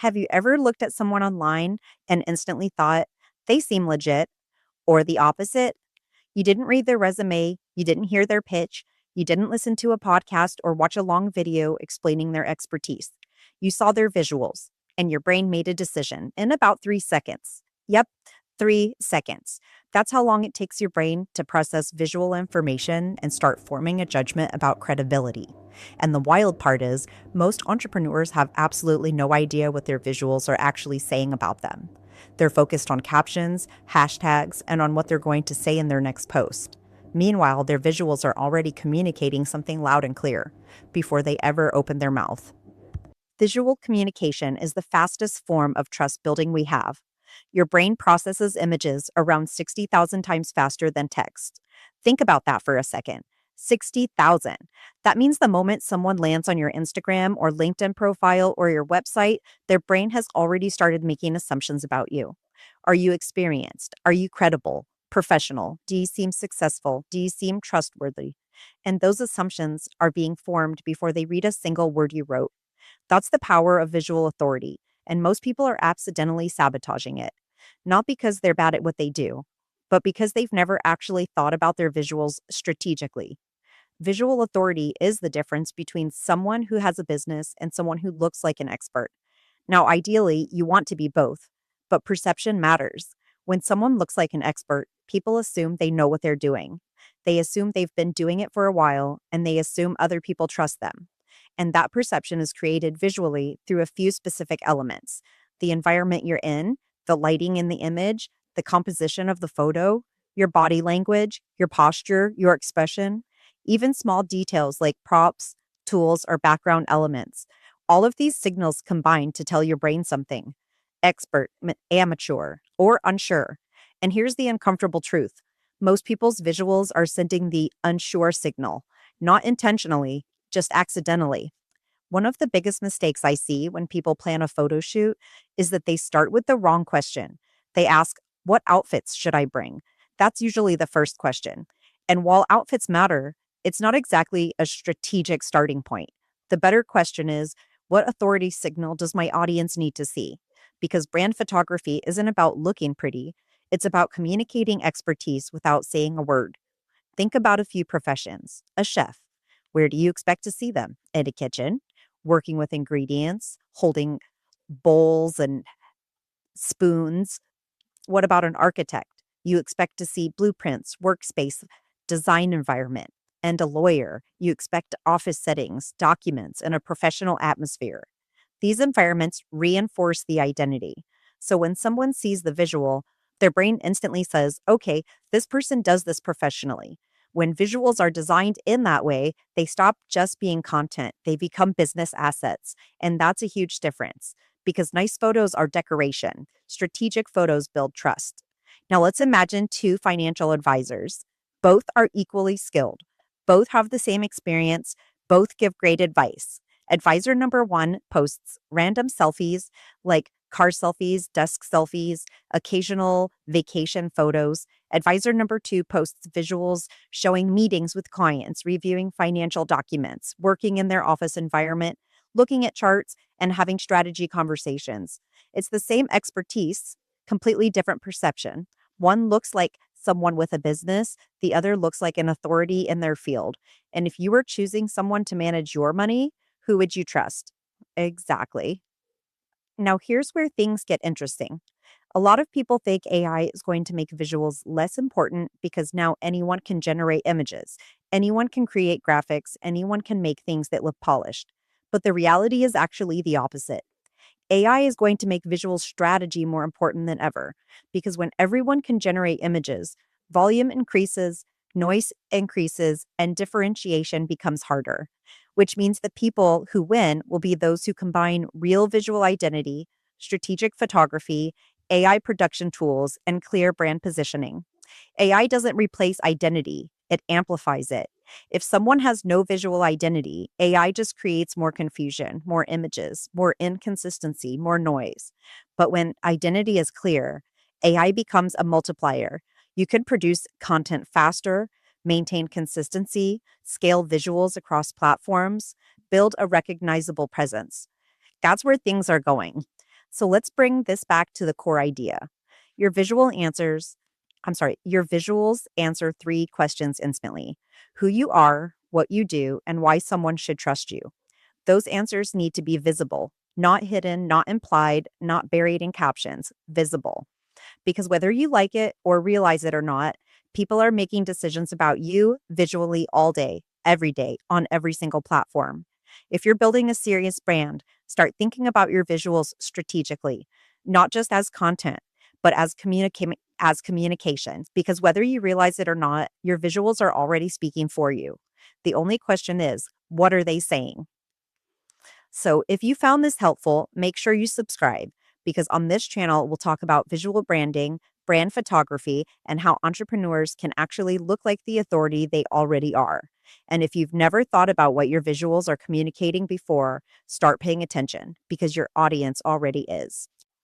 Have you ever looked at someone online and instantly thought, they seem legit, or the opposite? You didn't read their resume, you didn't hear their pitch, you didn't listen to a podcast or watch a long video explaining their expertise. You saw their visuals, and your brain made a decision in about 3 seconds. Yep, 3 seconds. That's how long it takes your brain to process visual information and start forming a judgment about credibility. And the wild part is, most entrepreneurs have absolutely no idea what their visuals are actually saying about them. They're focused on captions, hashtags, and on what they're going to say in their next post. Meanwhile, their visuals are already communicating something loud and clear before they ever open their mouth. Visual communication is the fastest form of trust building we have. Your brain processes images around 60,000 times faster than text. Think about that for a second. 60,000. That means the moment someone lands on your Instagram or LinkedIn profile or your website, their brain has already started making assumptions about you. Are you experienced? Are you credible? Professional? Do you seem successful? Do you seem trustworthy? And those assumptions are being formed before they read a single word you wrote. That's the power of visual authority, and most people are accidentally sabotaging it. Not because they're bad at what they do, but because they've never actually thought about their visuals strategically. Visual authority is the difference between someone who has a business and someone who looks like an expert. Now, ideally, you want to be both, but perception matters. When someone looks like an expert, people assume they know what they're doing. They assume they've been doing it for a while, and they assume other people trust them. And that perception is created visually through a few specific elements: the environment you're in, the lighting in the image, the composition of the photo, your body language, your posture, your expression, even small details like props, tools, or background elements. All of these signals combine to tell your brain something: expert, amateur, or unsure. And here's the uncomfortable truth: most people's visuals are sending the unsure signal, not intentionally, just accidentally. One of the biggest mistakes I see when people plan a photo shoot is that they start with the wrong question. They ask, what outfits should I bring? That's usually the first question. And while outfits matter, it's not exactly a strategic starting point. The better question is, what authority signal does my audience need to see? Because brand photography isn't about looking pretty, it's about communicating expertise without saying a word. Think about a few professions. A chef. Where do you expect to see them? In a kitchen, working with ingredients, holding bowls and spoons. What about an architect? You expect to see blueprints, workspace, design environment. And a lawyer, you expect office settings, documents, and a professional atmosphere. These environments reinforce the identity. So when someone sees the visual, their brain instantly says, okay, this person does this professionally. When visuals are designed in that way, they stop just being content, they become business assets. And that's a huge difference because nice photos are decoration. Strategic photos build trust. Now let's imagine two financial advisors. Both are equally skilled. Both have the same experience. Both give great advice. Advisor number one posts random selfies like car selfies, desk selfies, occasional vacation photos. Advisor number two posts visuals showing meetings with clients, reviewing financial documents, working in their office environment, looking at charts, and having strategy conversations. It's the same expertise, completely different perception. One looks like someone with a business, the other looks like an authority in their field. And if you were choosing someone to manage your money, who would you trust? Exactly. Now, here's where things get interesting. A lot of people think AI is going to make visuals less important because now anyone can generate images, anyone can create graphics, anyone can make things that look polished. But the reality is actually the opposite. AI is going to make visual strategy more important than ever because when everyone can generate images, volume increases, noise increases, and differentiation becomes harder, which means the people who win will be those who combine real visual identity, strategic photography, AI production tools, and clear brand positioning. AI doesn't replace identity, it amplifies it. If someone has no visual identity, AI just creates more confusion, more images, more inconsistency, more noise. But when identity is clear, AI becomes a multiplier. You can produce content faster, maintain consistency, scale visuals across platforms, build a recognizable presence. That's where things are going. So let's bring this back to the core idea. Your visual answers, your visuals answer three questions instantly: who you are, what you do, and why someone should trust you. Those answers need to be visible, not hidden, not implied, not buried in captions, visible. Because whether you like it or realize it or not, people are making decisions about you visually all day, every day, on every single platform. If you're building a serious brand, start thinking about your visuals strategically, not just as content, but as communication. Because whether you realize it or not, your visuals are already speaking for you. The only question is, what are they saying? So if you found this helpful, make sure you subscribe because on this channel, we'll talk about visual branding, brand photography, and how entrepreneurs can actually look like the authority they already are. And if you've never thought about what your visuals are communicating before, start paying attention because your audience already is.